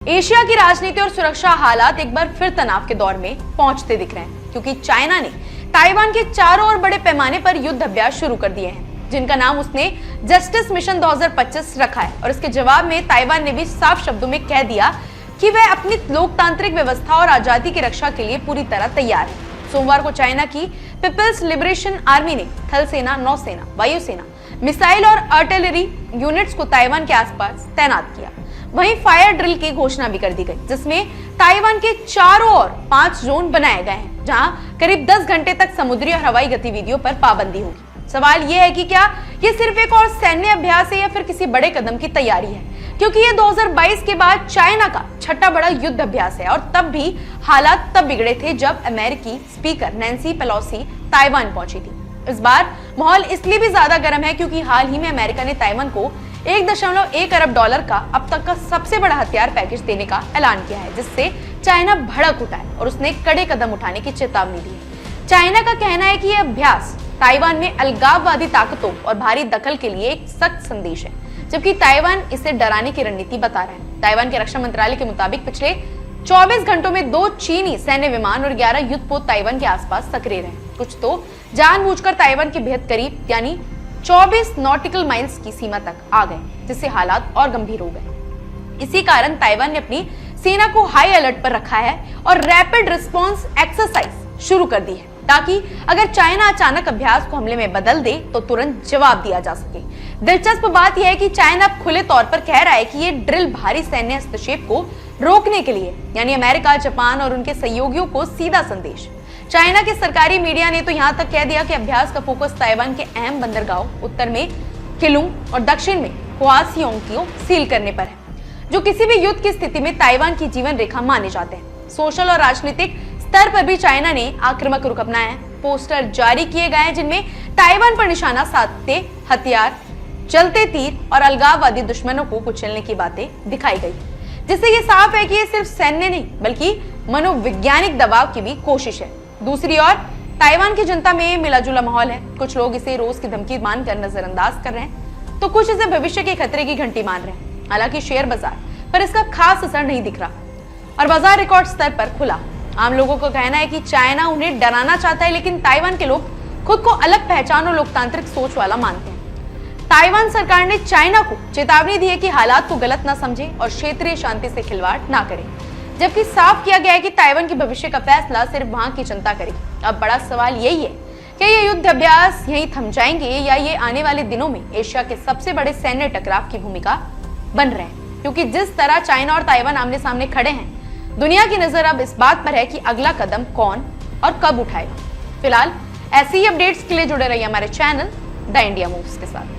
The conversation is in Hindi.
एशिया की राजनीति और सुरक्षा हालात एक बार फिर तनाव के दौर में पहुंचते दिख रहे हैं, क्योंकि चाइना ने ताइवान के चारों ओर बड़े पैमाने पर युद्ध अभ्यास शुरू कर दिए हैं, जिनका नाम उसने जस्टिस मिशन 2025 रखा है। और इसके जवाब में ताइवान ने भी साफ शब्दों में कह दिया कि वह अपनी लोकतांत्रिक व्यवस्था और आजादी की रक्षा के लिए पूरी तरह तैयार है। सोमवार को चाइना की पीपल्स लिबरेशन आर्मी ने थल सेना, नौसेना, वायुसेना, मिसाइल और आर्टिलरी यूनिट्स को ताइवान के आसपास तैनात किया। वहीं फायर ड्रिल की घोषणा भी कर दी गई, जिसमें ताइवान के चारों ओर 5 जोन बनाए गए हैं, जहां करीब 10 घंटे तक समुद्री और हवाई गतिविधियों पर पाबंदी होगी। सवाल यह है कि क्या ये सिर्फ एक और सैन्य अभ्यास है या फिर किसी बड़े कदम की तैयारी है, क्योंकि ये 2022 के बाद चाइना का छठा बड़ा युद्ध अभ्यास है। और तब भी हालात तब बिगड़े थे जब अमेरिकी स्पीकर नैन्सी पेलोसी ताइवान पहुंची थी। इस बार माहौल इसलिए भी ज्यादा गर्म है क्योंकि हाल ही में अमेरिका ने ताइवान को $1.1 अरब का अब तक का सबसे बड़ा हथियार पैकेज देने का ऐलान किया है, जिससे चाइना भड़क उठा है और उसने कड़े कदम उठाने की चेतावनी दी है। चाइना का कहना है कि यह अभ्यास ताइवान में अलगाववादी ताकतों और भारी दखल के लिए एक सख्त संदेश है, जबकि ताइवान इसे डराने की रणनीति बता रहा है। ताइवान के रक्षा मंत्रालय के मुताबिक पिछले 24 घंटों में 2 चीनी सैन्य विमान और 11 युद्धपोत ताइवान के आसपास सक्रिय रहे। कुछ तो जानबूझकर ताइवान के बेहद करीब यानी 24 नॉटिकल माइल्स की सीमा तक आ गए, जिससे हालात और गंभीर हो गए। इसी कारण ताइवान ने अपनी सेना को हाई अलर्ट पर रखा है और रैपिड रिस्पांस एक्सरसाइज शुरू कर दी है, ताकि अगर चाइना अचानक अभ्यास को हमले में बदल दे तो तुरंत जवाब दिया जा सके। दिलचस्प बात यह है कि चाइना अब खुले तौर पर कह रहा है कि ये ड्रिल भारी सैन्य हस्तक्षेप को रोकने के लिए, यानी अमेरिका, जापान और उनके सहयोगियों को सीधा संदेश। चाइना के सरकारी मीडिया ने तो यहां तक कह दिया कि अभ्यास का फोकस ताइवान के अहम बंदरगाहों उत्तर में किलुंग और दक्षिण में हुआसियोंग को सील करने पर है, जो किसी भी युद्ध की स्थिति में ताइवान की जीवन रेखा माने जाते हैं। सोशल और राजनीतिक स्तर पर भी चाइना ने आक्रामक रुख अपनाया है। पोस्टर जारी किए गए हैं जिनमें ताइवान पर निशाना साधते हथियार, चलते तीर और अलगाववादी दुश्मनों को कुचलने की बातें दिखाई गई, जिससे ये साफ है कि ये सिर्फ सैन्य नहीं बल्कि मनोवैज्ञानिक दबाव की भी कोशिश है। दूसरी ओर ताइवान की जनता में मिला जुला माहौल है। कुछ लोग इसे रोज की धमकी मानकर नजरअंदाज कर रहे हैं, तो कुछ इसे भविष्य के खतरे की घंटी मान रहे हैं। हालांकि शेयर बाजार पर इसका खास असर नहीं दिख रहा और बाजार रिकॉर्ड स्तर पर खुला। आम लोगों का कहना है कि चाइना उन्हें डराना चाहता है, लेकिन ताइवान के लोग खुद को अलग पहचान और लोकतांत्रिक सोच वाला मानते हैं। ताइवान सरकार ने चाइना को चेतावनी दी है कि हालात को गलत ना समझे और क्षेत्रीय शांति से खिलवाड़ ना करे, जबकि साफ किया गया है कि ताइवान के भविष्य का फैसला सिर्फ वहां की जनता करेगी। अब बड़ा सवाल यही है कि ये युद्ध अभ्यास यहीं थम जाएंगे या ये आने वाले दिनों में एशिया के सबसे बड़े सैन्य टकराव की भूमिका बन रहे हैं, क्योंकि जिस तरह चाइना और ताइवान आमने सामने खड़े हैं, दुनिया की नजर अब इस बात पर है कि अगला कदम कौन और कब उठाएगा। फिलहाल ऐसी ही अपडेट्स के लिए जुड़े रहिए हमारे चैनल द इंडिया मूव्स के साथ।